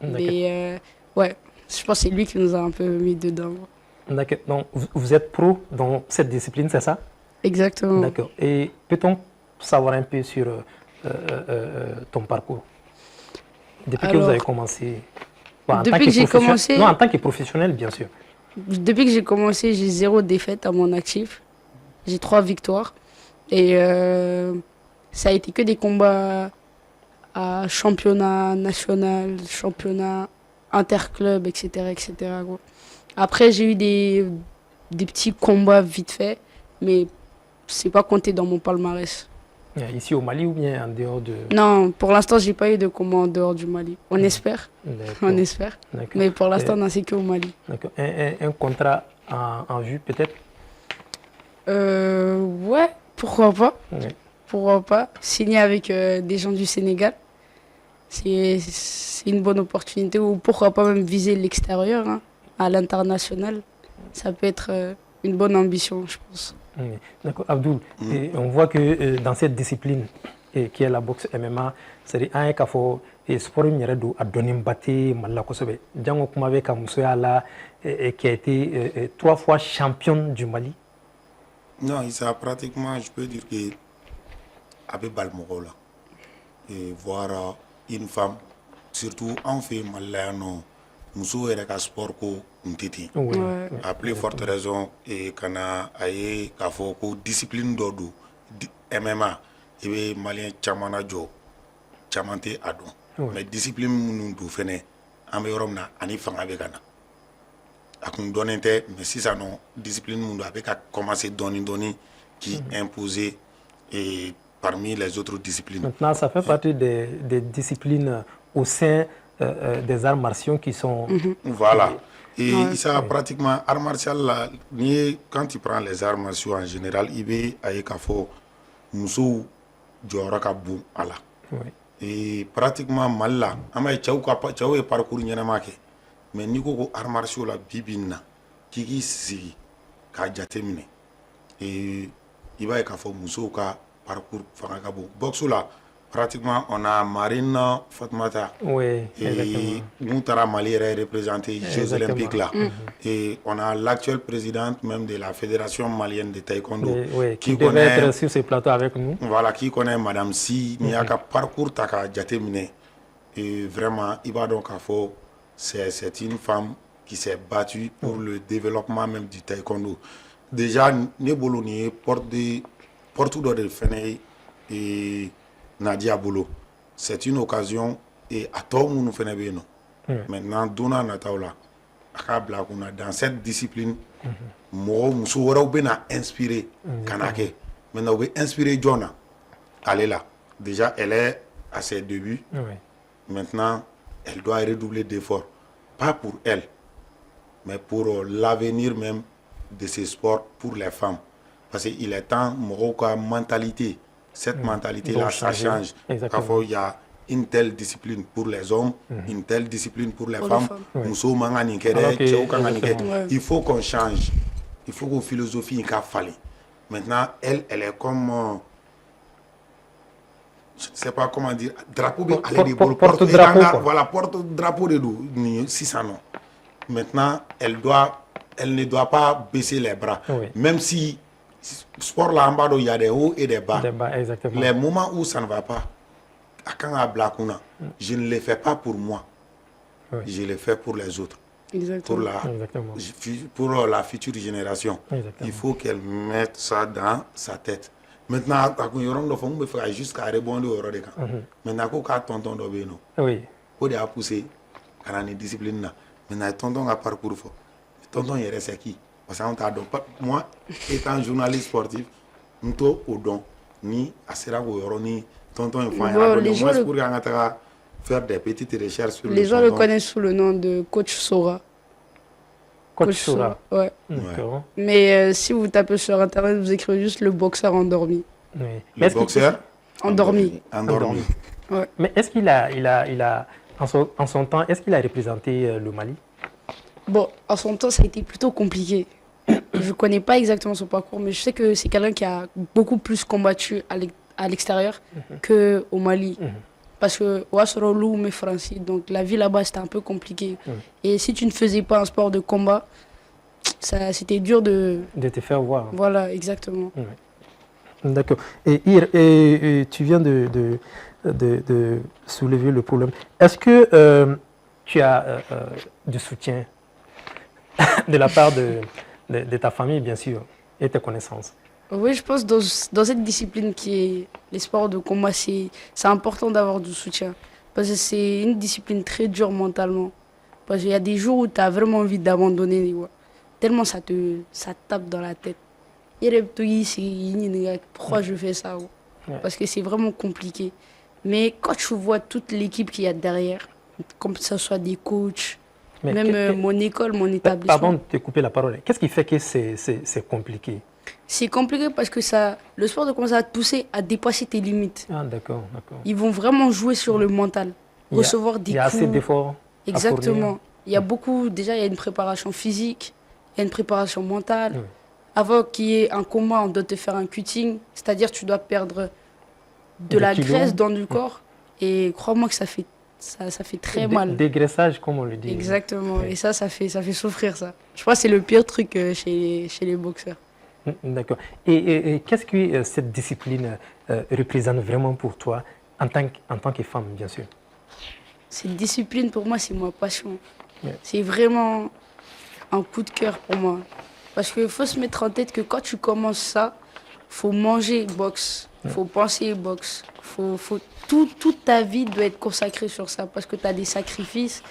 Mais ouais, je pense que c'est lui qui nous a un peu mis dedans. D'accord. Donc, vous êtes pro dans cette discipline, c'est ça? Exactement. D'accord. Et peut-on savoir un peu sur ton parcours? Depuis que vous avez commencé? Bon, depuis que j'ai commencé... Non, en tant que professionnel, bien sûr. Depuis que j'ai commencé, j'ai 0 défaite à mon actif. J'ai 3 victoires. Et ça a été que des combats à championnat national, championnat interclub, etc. etc. quoi. Après, j'ai eu des petits combats vite fait, mais c'est pas compté dans mon palmarès. Ici au Mali ou bien en dehors de... Non, pour l'instant, j'ai pas eu de combat en dehors du Mali. On espère. On espère. Mais pour l'instant, non, c'est qu'au Mali. D'accord. Un contrat en vue, peut-être? Ouais, pourquoi pas. Oui. Pourquoi pas. Signer avec des gens du Sénégal. C'est une bonne opportunité. Ou pourquoi pas même viser l'extérieur, hein, à l'international. Ça peut être une bonne ambition, je pense. D'accord. Abdoul, on voit que dans cette discipline qui est la boxe MMA, c'est un cas faut sport miredo a donné mbaté malla kosobe. Jango kuma avec Musoya là qui a été 3 fois championne du Mali. Non, il a pratiquement, je peux dire que avec Balmoro là et voir une femme, surtout en fait Malayano, Muso est un sport ko ntiti. A plus forte raison et kana aye k'a fɔ ko discipline dɔ don MMA i bɛ maliyɛn caman na jɔ caman tɛ a dɔn mais discipline minnu don fɛnɛ an bɛ yɔrɔ min na ani fanga bɛ ka na a kun dɔnnen tɛ mais sisan nɔ discipline minnu don a bɛ ka commencer dɔɔni dɔɔni qui imposer et parmi les autres disciplines. Maintenant, ça fait partie des disciplines au sein des arts martiaux qui sont... Voilà. Et ça, pratiquement, art martial, là, quand tu prends les arts martiaux en général, il y a des Moussou, Djoraka Bou, Allah. Et pratiquement, mal là, il y a parcours mais ni ko art martiaux la bibina, qui si, ka jatemine. Et il va y avoir Moussou ka parcours Fangabo. Boxe là, pratiquement, on a Marine Fatmata. Oui, et Moutara Mali est représenté aux Jeux Olympiques là. Et on a l'actuelle présidente même de la Fédération malienne de taekwondo. Qui devait être sur ce plateau avec nous. Voilà, qui connaît Madame Si, il y a un parcours Taka Djatemine. Et vraiment, il va donc à faux. C'est une femme qui s'est battue pour le développement même du taekwondo. Déjà, Nebolouni porte de Fene et Nadia Bolo. C'est une occasion et à tout le monde fait bien. Maintenant, Dona Nataola, dans cette discipline, moi, je suis inspiré. Kanake. Maintenant, je suis inspiré Jona. Elle est là. Déjà, elle est à ses débuts. Maintenant, elle doit redoubler d'efforts. Pas pour elle, mais pour l'avenir même de ce sport pour les femmes. Parce qu'il est temps, Morocco, mentalité, cette mentalité-là, Donc, ça change. Exactement. Parfois, il y a une telle discipline pour les hommes, une telle discipline pour les Pour les femmes. femmes. Muso mangani kere, Alors que- tchéo kangani kere. exactement. Ouais. Il faut qu'on change. Il faut qu'une philosophie qu'a fallu. Maintenant, elle est comme... je ne sais pas comment dire. Drapeau, Porte-drapeau, quoi. Voilà, porte-drapeau de nous. Si ça non. Maintenant, elle ne doit pas baisser les bras. Oui. Même si sport là en bas, il y a des hauts et des bas. Exactement. Les moments où ça ne va pas, quand je ne les fais pas pour moi. Oui. Je les fais pour les autres. Exactement. Exactement. Pour la future génération. Exactement. Il faut qu'elle mette ça dans sa tête. Maintenant, il faut jusqu'à répondre au rôle. Maintenant, quand tonton Dobeno, Oui. il a poussé à la discipline. Maintenant, tonton a parcours fort. Tonton, il reste qui? Parce que moi, étant journaliste sportif, je suis au don, ni à Sera ni tonton, il faut Les gens le- pour faire des petites recherches sur Les gens le tonton. connaissent sous le nom de Coach Sora. Coach Sora. Ouais. D'accord. Mais si vous tapez sur internet, vous écrivez juste le boxeur endormi. Oui. Le Est-ce qu'il- boxeur Endormi. endormi. Mais est-ce qu'il a en son temps, est-ce qu'il a représenté le Mali? Bon, en son temps, ça a été plutôt compliqué. Je connais pas exactement son parcours, mais je sais que c'est quelqu'un qui a beaucoup plus combattu à l'extérieur qu'au Mali. Parce que Ouassarolou, mais Francis, donc la vie là-bas, c'était un peu compliqué. Et si tu ne faisais pas un sport de combat, c'était dur de... De te faire voir. Voilà, exactement. D'accord. Et Ir, et tu viens de soulever le problème. Est-ce que tu as du soutien de la part de ta famille, bien sûr, et tes connaissances? Oui, je pense dans cette discipline qui est les sports de combat, c'est important d'avoir du soutien. Parce que c'est une discipline très dure mentalement. Parce qu'il y a des jours où tu as vraiment envie d'abandonner. Ouais. Tellement ça tape dans la tête. Pourquoi je fais ça? Ouais. Parce que c'est vraiment compliqué. Mais quand tu vois toute l'équipe qu'il y a derrière, comme que ce soit des coachs, Mais même mon école, mon établissement. Pardon de te couper la parole. Qu'est-ce qui fait que c'est compliqué? C'est compliqué parce que le sport de combat, ça va te pousser à dépasser tes limites. Ah, d'accord, d'accord. Ils vont vraiment jouer sur le mental, recevoir des coups. Il y a assez d'efforts. Exactement. Il y a beaucoup, déjà, il y a une préparation physique, il y a une préparation mentale. Oui. Avant qu'il y ait un combat, on doit te faire un cutting, c'est-à-dire tu dois perdre de Des la kilos. graisse dans du corps. Et crois-moi que ça fait très mal. Dégraissage, comme on le dit. Exactement. Oui. Et ça fait souffrir, ça. Je crois que c'est le pire truc chez les boxeurs. D'accord. Et qu'est-ce que cette discipline représente vraiment pour toi, en tant que femme, bien sûr? Cette discipline, pour moi, c'est ma passion. Ouais. C'est vraiment un coup de cœur pour moi. Parce qu'il faut se mettre en tête que quand tu commences ça, il faut manger boxe, il faut penser boxe. Toute ta vie doit être consacrée sur ça parce que tu as des sacrifices,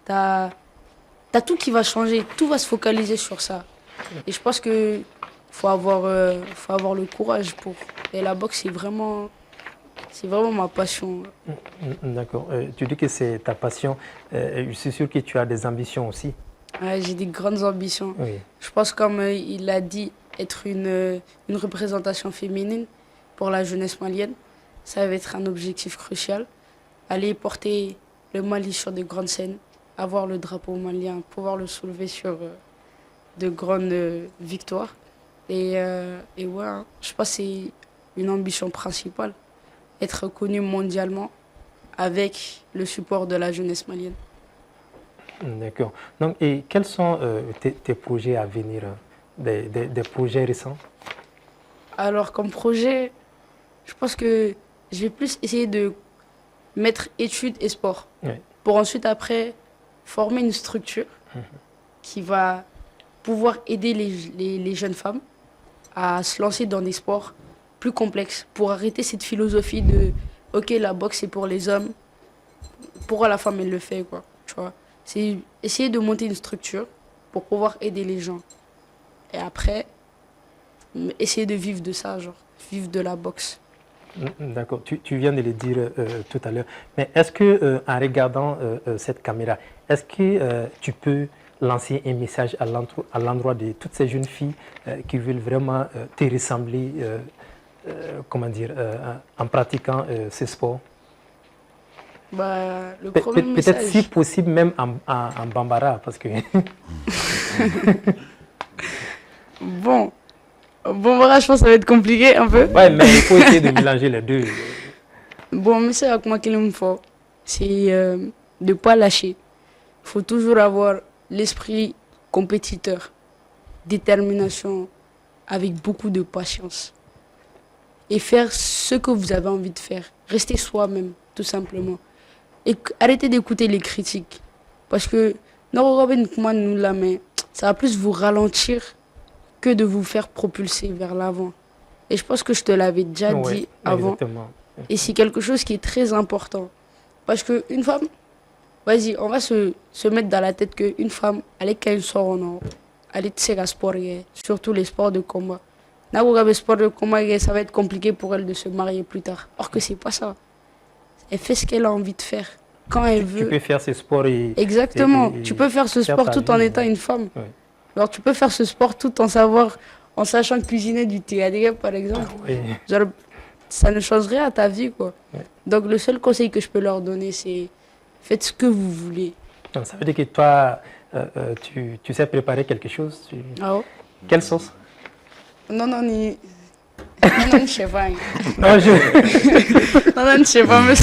tu as tout qui va changer, tout va se focaliser sur ça. Et je pense qu'il faut avoir le courage pour. Et la boxe, c'est vraiment ma passion. D'accord. Tu dis que c'est ta passion. Je suis sûr que tu as des ambitions aussi. Ouais, j'ai des grandes ambitions. Oui. Je pense, comme il l'a dit, être une représentation féminine pour la jeunesse malienne, ça va être un objectif crucial. Aller porter le Mali sur de grandes scènes, avoir le drapeau malien, pouvoir le soulever sur de grandes victoires. Et ouais, hein, je pense que c'est une ambition principale, être reconnu mondialement avec le support de la jeunesse malienne. D'accord. Donc, et quels sont tes projets à venir, des projets récents? Alors, comme projet, je pense que je vais plus essayer de mettre études et sport. Oui. Pour ensuite, après, former une structure qui va pouvoir aider les jeunes femmes à se lancer dans des sports plus complexes pour arrêter cette philosophie de « Ok, la boxe, c'est pour les hommes. Pourquoi la femme, elle le fait, quoi ?» Tu vois? C'est essayer de monter une structure pour pouvoir aider les gens. Et après, essayer de vivre de ça, genre, vivre de la boxe. D'accord, tu viens de le dire tout à l'heure. Mais est-ce que en regardant cette caméra, est-ce que tu peux lancer un message à l'endroit de toutes ces jeunes filles qui veulent vraiment te ressembler, en pratiquant ce sport? Bah, le premier Peut-être message... si possible même en bambara, parce que... Bon, voilà, je pense que ça va être compliqué un peu. Ouais, mais il faut essayer de mélanger les deux. Bon, mais c'est avec moi qu'il me faut, c'est de ne pas lâcher. Il faut toujours avoir l'esprit compétiteur, détermination, avec beaucoup de patience. Et faire ce que vous avez envie de faire. Rester soi-même, tout simplement. Et arrêtez d'écouter les critiques. Parce que, ça va plus vous ralentir que de vous faire propulser vers l'avant. Et je pense que je te l'avais déjà dit avant. Exactement. Et c'est quelque chose qui est très important. Parce qu'une femme, vas-y, on va se mettre dans la tête qu'une femme, elle est quand elle sort elle est à sport, surtout les sports de combat. Les sports de combat, ça va être compliqué pour elle de se marier plus tard. Or que c'est pas ça. Elle fait ce qu'elle a envie de faire. Quand elle veut. Tu peux faire ce sport et... Exactement. Tu peux faire ce sport tout en étant une femme. Oui. Alors tu peux faire ce sport tout en sachant cuisiner du tigadega par exemple. Oui. Genre, ça ne change rien à ta vie, quoi. Oui. Donc le seul conseil que je peux leur donner, c'est faites ce que vous voulez. Donc, ça veut dire que toi, tu sais préparer quelque chose. Ah ouais? Quelle sauce? Non, je sais pas. Non, je sais pas, mais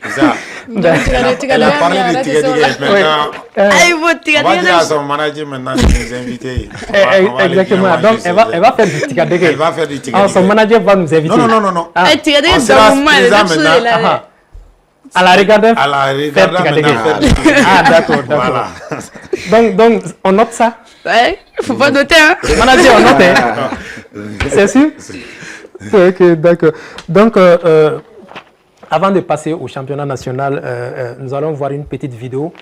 Ça, elle a parlé de Tigadega maintenant. On va dire à son manager maintenant de nous inviter. Exactement. Donc, elle va faire du Tigadega. Elle va faire du Tigadega. Son manager va nous inviter. Non. Tigadega, on sera présent à la regarder. À la regarder maintenant. Ah, d'accord. Voilà. Donc, on note ça. Ouais, faut pas noter, hein. Manager, on note, hein. C'est sûr? Ok, d'accord. Donc, avant de passer au championnat national, nous allons voir une petite vidéo.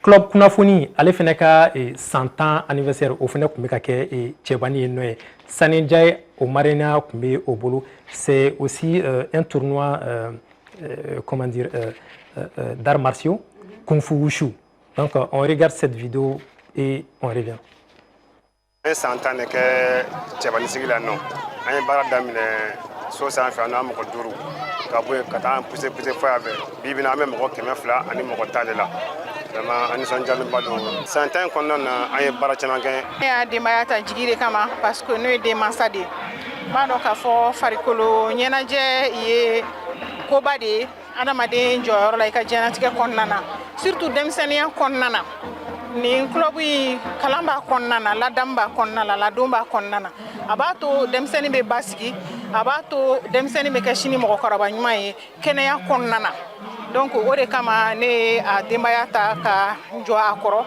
Club Kunafoni, ale fana ka 100 ans anniversaire o fana kun bɛ ka kɛ Cɛbani yen nɔ ye. Sani Jai o marraine kun bɛ o bolo. C'est aussi un tournoi d'arts martiaux, Kung Fu Wushu. Donc on regarde cette vidéo et on revient. An 100 ans de kɛ Cɛbani sigi la nɔ. An ye baara daminɛ so sanfɛ an n'a mɔgɔ 5 ka bɔ yen ka taa an poussé fo yan fɛ. Bi bi in na an bɛ mɔgɔ 200 ani mɔgɔ 10 de la. Vraiment an nisɔndiyalen don. 100 ans kɔnɔna na an ye baara caman kɛ. Ne y'a denbaya ta jigi de kama parce que ne ye denmansa de ye. N b'a dɔn k'a fɔ farikolo ɲɛnajɛ ye koba de ye adamaden jɔyɔrɔ la i ka diɲɛlatigɛ kɔnɔna na surtout denmisɛnniya kɔnɔna na. Nin club in kalan b'a kɔnɔna na, ladamu b'a kɔnɔna la, ladon b'a kɔnɔna na. A b'a to denmisɛnnin bɛ basigi, a b'a to denmisɛnnin bɛ kɛ sini mɔgɔkɔrɔba ɲuman ye kɛnɛya kɔnɔna na. Donc o de kama ne ye a denbaya ta ka jɔ a kɔrɔ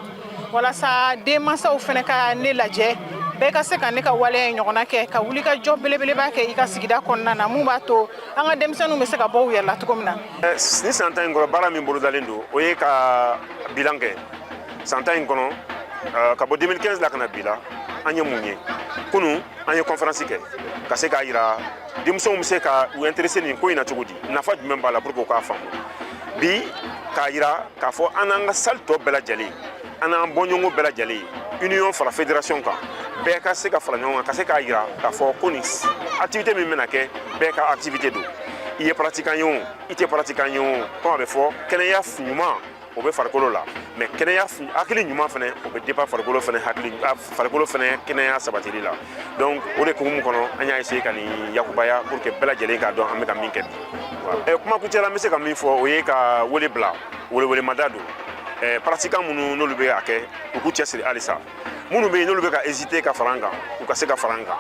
walasa denmansaw fana ka ne lajɛ bɛɛ ka se ka ne ka waleya ɲɔgɔnna kɛ ka wuli ka jɔ belebeleba kɛ i ka sigida kɔnɔna na mun b'a to an ka denmisɛnninw bɛ se ka bɔ u yɛrɛ la cogo min na. Ni 100 ans in kɔrɔ baara min bolodalen don o ye ka bilan kɛ 100 ans in kɔnɔ ka bɔ 2015 la ka na bi la an ye mun ye kunu an ye conférence kɛ ka se k'a yira denmisɛnw bɛ se ka u intéressé nin ko in na cogo di nafa jumɛn b'a la pour que u k'a faamu bi k'a yira k'a fɔ an n'an ka salle tɔ bɛɛ lajɛlen an n'an bɔɲɔgɔnw bɛɛ lajɛlen union fara fédération kan bɛɛ ka se ka fara ɲɔgɔn kan ka se k'a yira k'a fɔ ko nin activité min bɛna kɛ bɛɛ ka activité don i ye pratiquant ye o i tɛ pratiquant ye o comme a bɛ fɔ kɛnɛya ɲuman o bɛ farikolo la mais kɛnɛya hakili ɲuman fana o bɛ dépend farikolo fana kɛnɛya sabatili la donc o de hukumu kɔnɔ an y'a essayer ka nin yakubaya pour que bɛɛ lajɛlen k'a dɔn an bɛ ka min kɛ bi kuma kuncɛ la n bɛ se ka min fɔ o ye ka wele bila welewelemada don pratiquant minnu n'olu bɛ a kɛ u k'u cɛsiri halisa minnu bɛ yen n'olu bɛ ka hésiter ka fara an kan u ka se ka fara an kan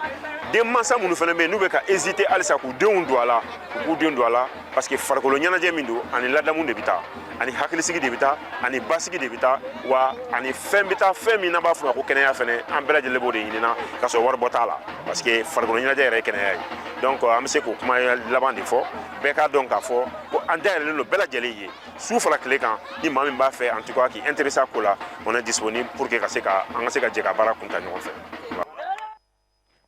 denmansa minnu fana bɛ yen n'u bɛ ka hésiter halisa k'u denw don a la u k'u denw don a la parce que farikolo ɲɛnajɛ min don ani ladamu de bɛ taa ani hakilisigi de bɛ taa ani basigi de bɛ taa wa ani fɛn bɛ taa fɛn min n'an b'a fɔ o ma ko kɛnɛya fana an bɛɛ lajɛlen b'o de ɲinina ka sɔrɔ wari bɔ t'a la parce que farikolo ɲɛnajɛ yɛrɛ ye kɛnɛya ye donc an bɛ se k'o kuma laban de fɔ bɛɛ k'a dɔn k'a fɔ ko an dayɛlɛlen don bɛɛ lajɛlen ye su fara tile kan ni maa min b'a fɛ en tout cas k'i intéressé a ko la on est disponible pour que an ka se ka jɛ ka baara kunta ɲɔgɔn fɛ.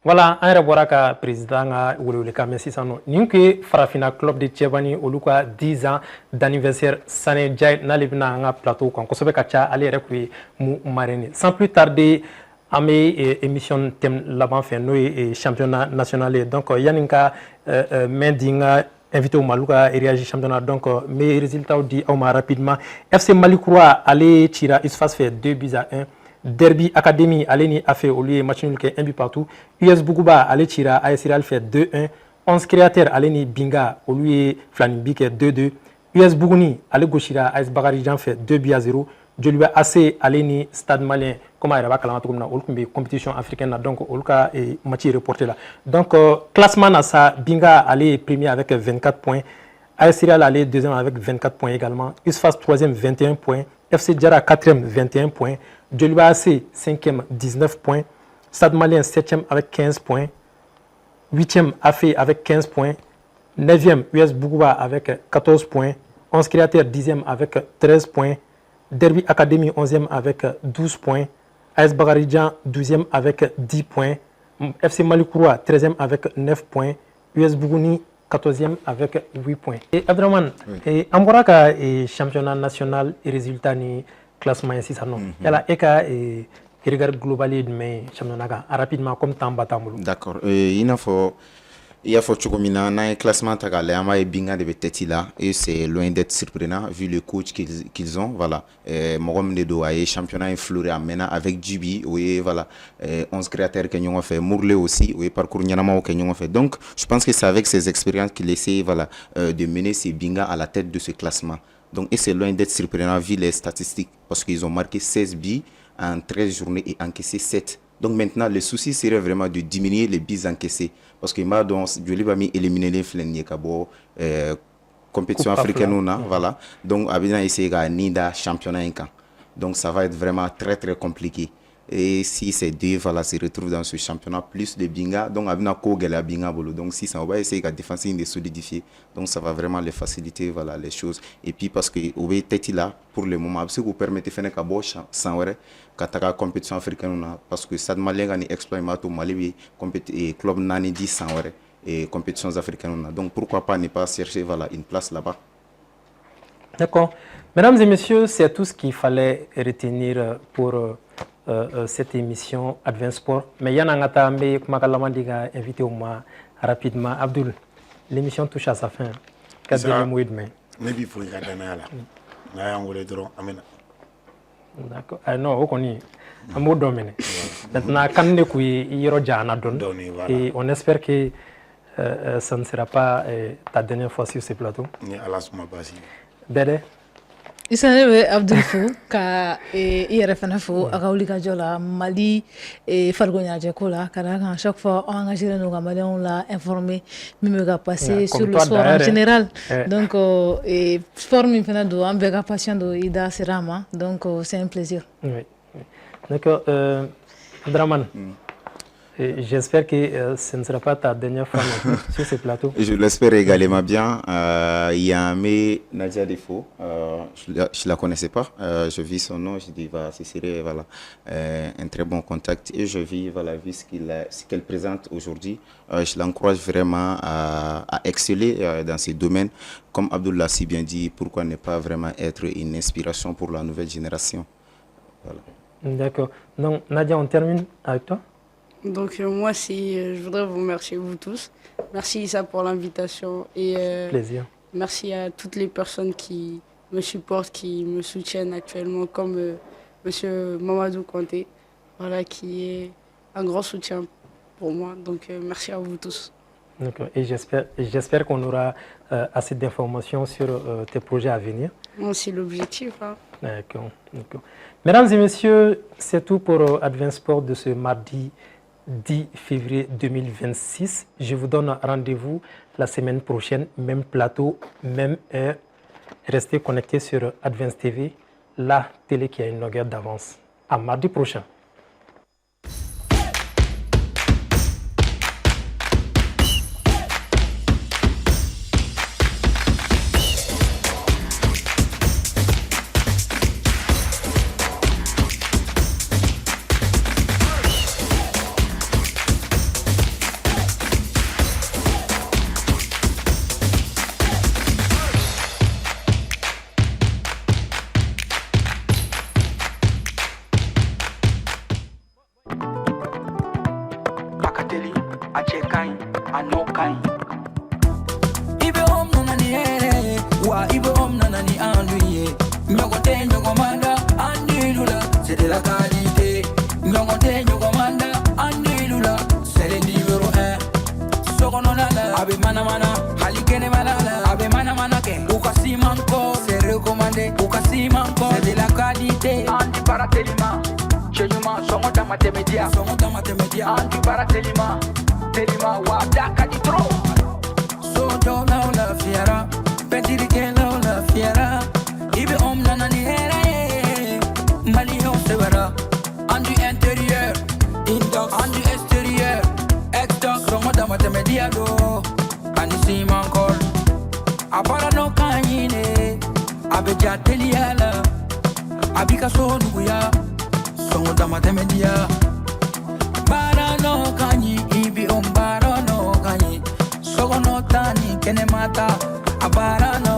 Voilà, an yɛrɛ bɔra ka président ka welewelekan mɛn sisan nɔ nin tun ye farafina club de cɛbani olu ka 10 ans d'anniversaire Sané Jai n'ale bɛna an ka plateau kan kosɛbɛ ka ca ale yɛrɛ tun ye mu marraine sans plus tarder an bɛ émission thème laban fɛ n'o ye championnat national ye donc yanni ka mɛn di n ka invité ma olu ka réagi championnat donc n bɛ résultat di aw ma rapidement FC Mali Kura ale cira ISFAS fɛ 2-1. Derby Academy, Aleni a fait au lieu match nul qui est 1 but partout. US Bougouba, Ale Chira, AS Real fait 2-1. 11 créateurs, Aleni Binga, au lieu Flanimbi qui est 2-2. US Bougouni, Ale Gouchira, AS Bagarijan fait 2-0. Joliba AC, Aleni Stade Malien, comme il y a une compétition africaine, donc il y a un match reporté là. Donc, classement, Nassa, Binga, allait premier avec 24 points. AS Real, allait deuxième avec 24 points également. USFAS, troisième, 21 points. FC Djara, quatrième, 21 points. Djoliba AC, 5e, 19 points. Stade Malien, 7e avec 15 points. 8e, AFE avec 15 points. 9e, US Bougouba avec 14 points. 11 créateurs, 10e avec 13 points. Derby Academy, 11e avec 12 points. AS Bagaridjan, 12e avec 10 points. FC Malikouroua, 13e avec 9 points. US Bougouni, 14e avec 8 points. Et Abdraman, oui. Amboraka et championnat national et résultat ni classement ici ça non. Yala eka et regard global mais championnat rapidement comme tamba tambulu. D'accord. Il y a fort chocomina na classement tagale ama et binga de beteti là et c'est loin d'être surprenant vu le coach qu'ils ont voilà. Mogom Nedo a championnat influé à Mena avec Djibi oui voilà 11 créateurs que nous ont fait Mourlé aussi oui parcours Nyanama que nous ont fait donc je pense que c'est avec ces expériences qu'il essaie voilà de mener ces binga à la tête de ce classement. Donc, et c'est loin d'être surprenant vu les statistiques parce qu'ils ont marqué 16 billes en 13 journées et encaissé 7. Donc maintenant, le souci serait vraiment de diminuer les billes encaissées parce que Djoliba a éliminé les Flennier Kabo, compétition africaine, voilà. Donc, Abidjan essaie de Nida championnat en camp. Donc, ça va être vraiment très très compliqué. Et si ces deux voilà, se retrouvent dans ce championnat, plus de Binga, donc Abina Kogela Binga Bolo. Donc si ça, on va essayer de défense de solidifier. Donc ça va vraiment les faciliter voilà, les choses. Et puis parce que Obe Teti là, pour le moment, parce que vous permettez de faire un boche sans vrai, quand la compétition africaine, parce que ça demande à exploiter au Mali, et club Nani 10 sans vrai, et compétitions africaines. Donc pourquoi pas ne pas chercher voilà, une place là-bas. D'accord. Mesdames et messieurs, c'est tout ce qu'il fallait retenir pour cette émission Advent Sport. Mais il y a un invité au moins rapidement. Abdul, l'émission touche à sa fin. D'accord. Non, on connaît. Un mot dominé. Maintenant, quand on est et on espère que ça ne sera pas ta dernière fois sur ce plateau. Dede. Isane be Abdul Fou ka yɛrɛ fana fo a ka wuli ka jɔ la Mali farikolo ɲɛnajɛ ko la ka d'a kan chaque fois on engagé nos Maliens la informer min bɛ ka passer sur le sport en général donc sport min fana don an bɛɛ ka passion don i da sera ma donc c'est un plaisir. Oui. D'accord. Draman. J'espère que ce ne sera pas ta dernière fois sur ce plateau. Je l'espère également bien. Il y a Nadia Defo, je ne la connaissais pas. Je vis son nom, je dis ce serait voilà, un très bon contact. Et je vis voilà, vu ce qu'elle présente aujourd'hui. Je l'encourage vraiment à exceller dans ces domaines. Comme Abdul l'a si bien dit, pourquoi ne pas vraiment être une inspiration pour la nouvelle génération. Voilà. D'accord. Donc Nadia, on termine avec toi. Donc moi, je voudrais vous remercier vous tous. Merci Issa pour l'invitation et plaisir. Merci à toutes les personnes qui me supportent, qui me soutiennent actuellement, comme Monsieur Mamadou Kanté, voilà, qui est un grand soutien pour moi. Donc merci à vous tous. D'accord. Et j'espère qu'on aura assez d'informations sur tes projets à venir. C'est l'objectif. Hein. D'accord. Mesdames et messieurs, c'est tout pour Advent Sport de ce mardi 10 février 2026. Je vous donne rendez-vous la semaine prochaine, même plateau, même heure. Restez connectés sur Advent TV, la télé qui a une longueur d'avance. À mardi prochain. telima Chejuma songo dama temedia Andu bara telima wada kadi tro So don't know la fiera Petiri ke la fiera Ibe nana ni hera Mali ho severa Andu intérieur Indox Andu extérieur Exdox songo dama temedia do Ani si mankol Abara no kanyine Abeja teliala Abika so nuguya Songo dama temedia Bara no kanyi Ibi bara no kanyi Sogo no tani kene mata Abara no